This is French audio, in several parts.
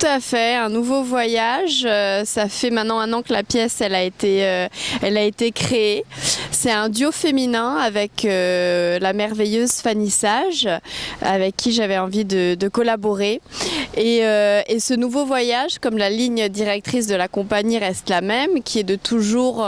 à fait, un nouveau voyage. Ça fait maintenant 1 an que la pièce elle a été créée. C'est un duo féminin avec la merveilleuse Fanny Sage, avec qui j'avais envie de collaborer. Et ce nouveau voyage, comme la ligne directrice de la compagnie reste la même, qui est de toujours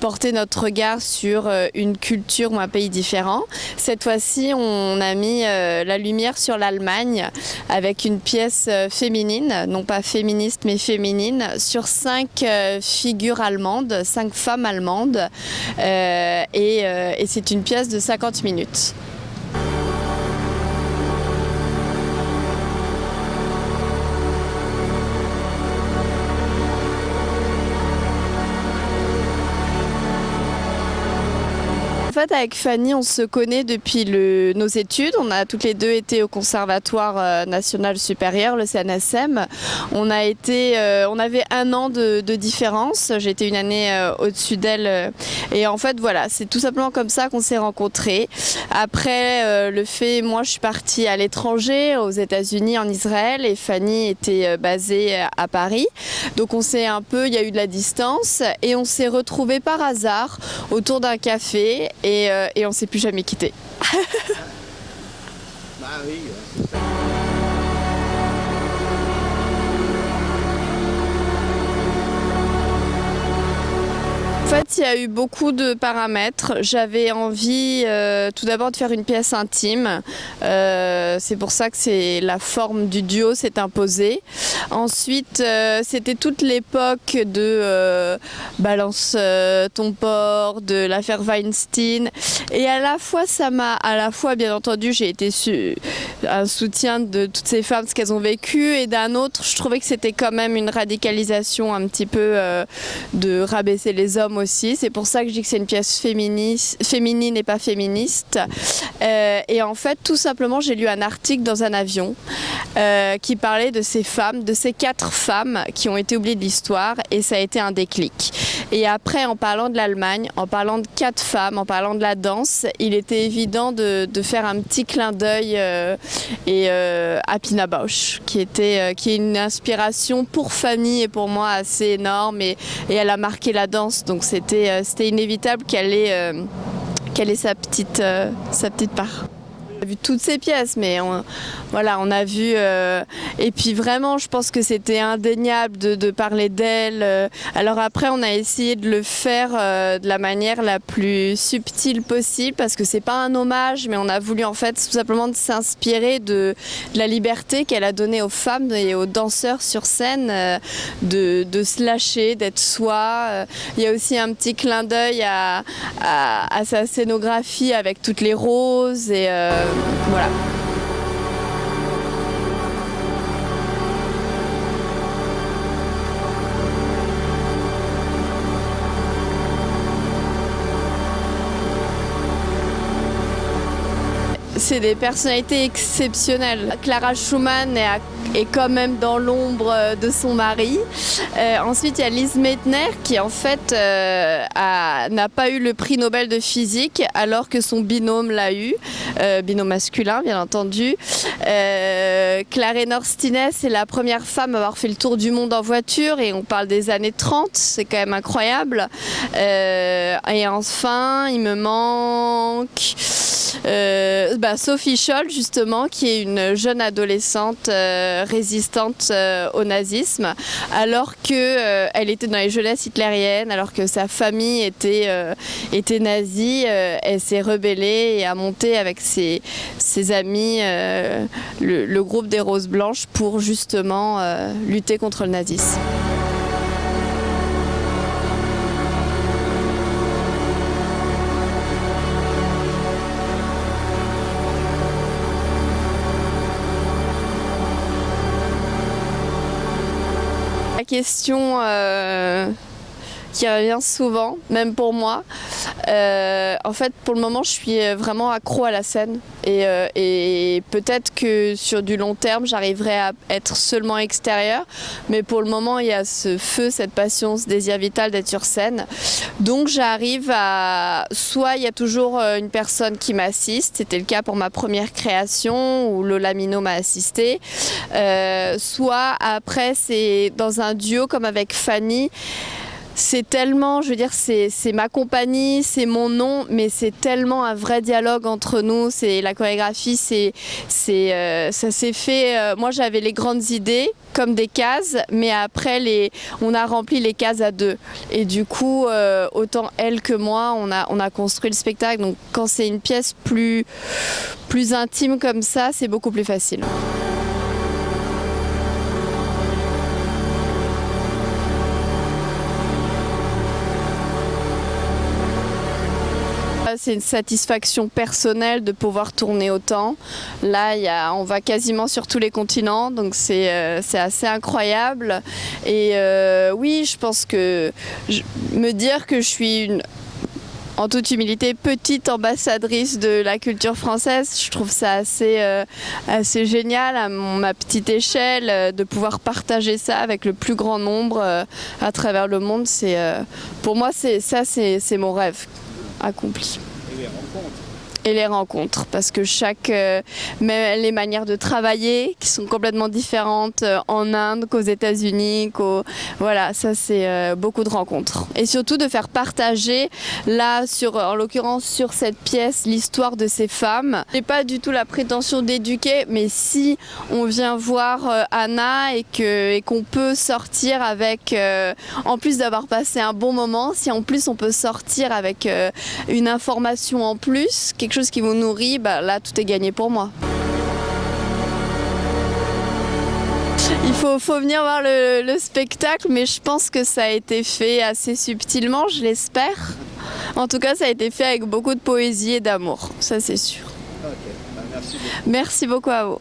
porter notre regard sur une culture ou un pays différent, cette fois-ci on a mis la lumière sur l'Allemagne avec une pièce féminine, non pas féministe mais féminine, sur 5 figures allemandes, 5 femmes allemandes, et c'est une pièce de 50 minutes. En fait, avec Fanny, on se connaît depuis nos études. On a toutes les deux été au Conservatoire national supérieur, le CNSM. On avait 1 an de différence. J'étais une année au-dessus d'elle. Et en fait, voilà, c'est tout simplement comme ça qu'on s'est rencontrés. Après, moi, je suis partie à l'étranger, aux États-Unis, en Israël, et Fanny était basée à Paris. Donc, il y a eu de la distance, et on s'est retrouvés par hasard autour d'un café. Et on ne s'est plus jamais quitté. Bah oui, c'est ça. En fait, il y a eu beaucoup de paramètres. J'avais envie tout d'abord de faire une pièce intime. C'est pour ça que la forme du duo s'est imposée. Ensuite, c'était toute l'époque de Balance ton porc, de l'affaire Weinstein. Et à la fois, bien entendu, j'ai été un soutien de toutes ces femmes, ce qu'elles ont vécu. Et d'un autre, je trouvais que c'était quand même une radicalisation un petit peu de rabaisser les hommes aussi. C'est pour ça que je dis que c'est une pièce féminine et pas féministe. Et en fait, tout simplement, j'ai lu un article dans un avion qui parlait de ces femmes, de ces 4 femmes qui ont été oubliées de l'histoire, et ça a été un déclic. Et après, en parlant de l'Allemagne, en parlant de 4 femmes, en parlant de la danse, il était évident de faire un petit clin d'œil à Pina Bausch, qui est une inspiration pour Fanny et pour moi assez énorme, et elle a marqué la danse, donc c'était inévitable qu'elle ait sa petite part. On a vu toutes ces pièces, mais on a vu. Et puis vraiment, je pense que c'était indéniable de parler d'elle. Alors après, on a essayé de le faire de la manière la plus subtile possible, parce que c'est pas un hommage, mais on a voulu en fait tout simplement s'inspirer de la liberté qu'elle a donnée aux femmes et aux danseurs sur scène, de se lâcher, d'être soi. Il y a aussi un petit clin d'œil à sa scénographie avec toutes les roses et voilà. C'est des personnalités exceptionnelles. Clara Schumann est quand même dans l'ombre de son mari. Ensuite, il y a Lise Meitner qui en fait n'a pas eu le prix Nobel de physique alors que son binôme l'a eu, binôme masculin bien entendu. Claire Norstines est la première femme à avoir fait le tour du monde en voiture, et on parle des années 30, c'est quand même incroyable. Et enfin, il me manque Sophie Scholl, justement, qui est une jeune adolescente résistante au nazisme, alors qu'elle était dans les jeunesses hitlériennes, alors que sa famille était nazie. Elle s'est rebellée et a monté avec ses amis le groupe des Roses Blanches pour justement lutter contre le nazisme. La question qui revient souvent, même pour moi. En fait, pour le moment, je suis vraiment accro à la scène et peut-être que sur du long terme, j'arriverai à être seulement extérieure, mais pour le moment, il y a ce feu, cette passion, ce désir vital d'être sur scène. Donc j'arrive à... Soit il y a toujours une personne qui m'assiste, c'était le cas pour ma première création où Lola Mino m'a assistée, soit après c'est dans un duo comme avec Fanny. C'est tellement, je veux dire, c'est ma compagnie, c'est mon nom, mais c'est tellement un vrai dialogue entre nous. C'est la chorégraphie, ça s'est fait. Moi, j'avais les grandes idées comme des cases, mais après, on a rempli les cases à deux. Et du coup, autant elle que moi, on a construit le spectacle. Donc, quand c'est une pièce plus intime comme ça, c'est beaucoup plus facile. C'est une satisfaction personnelle de pouvoir tourner autant. Là, on va quasiment sur tous les continents, donc c'est assez incroyable. Et oui, je pense que me dire que je suis en toute humilité, petite ambassadrice de la culture française, je trouve ça assez génial à ma petite échelle, de pouvoir partager ça avec le plus grand nombre à travers le monde. Pour moi, c'est mon rêve accompli. Et les rencontres, parce que même les manières de travailler qui sont complètement différentes en Inde qu'aux États-Unis, voilà, ça c'est beaucoup de rencontres. Et surtout de faire partager, là, en l'occurrence sur cette pièce, l'histoire de ces femmes. J'ai pas du tout la prétention d'éduquer, mais si on vient voir Anna et qu'on peut sortir avec, en plus d'avoir passé un bon moment, si en plus on peut sortir avec une information en plus, quelque chose qui vous nourrit, là tout est gagné pour moi. Il faut venir voir le spectacle, mais je pense que ça a été fait assez subtilement, je l'espère. En tout cas, ça a été fait avec beaucoup de poésie et d'amour, ça c'est sûr. Okay. Merci beaucoup. Merci beaucoup à vous.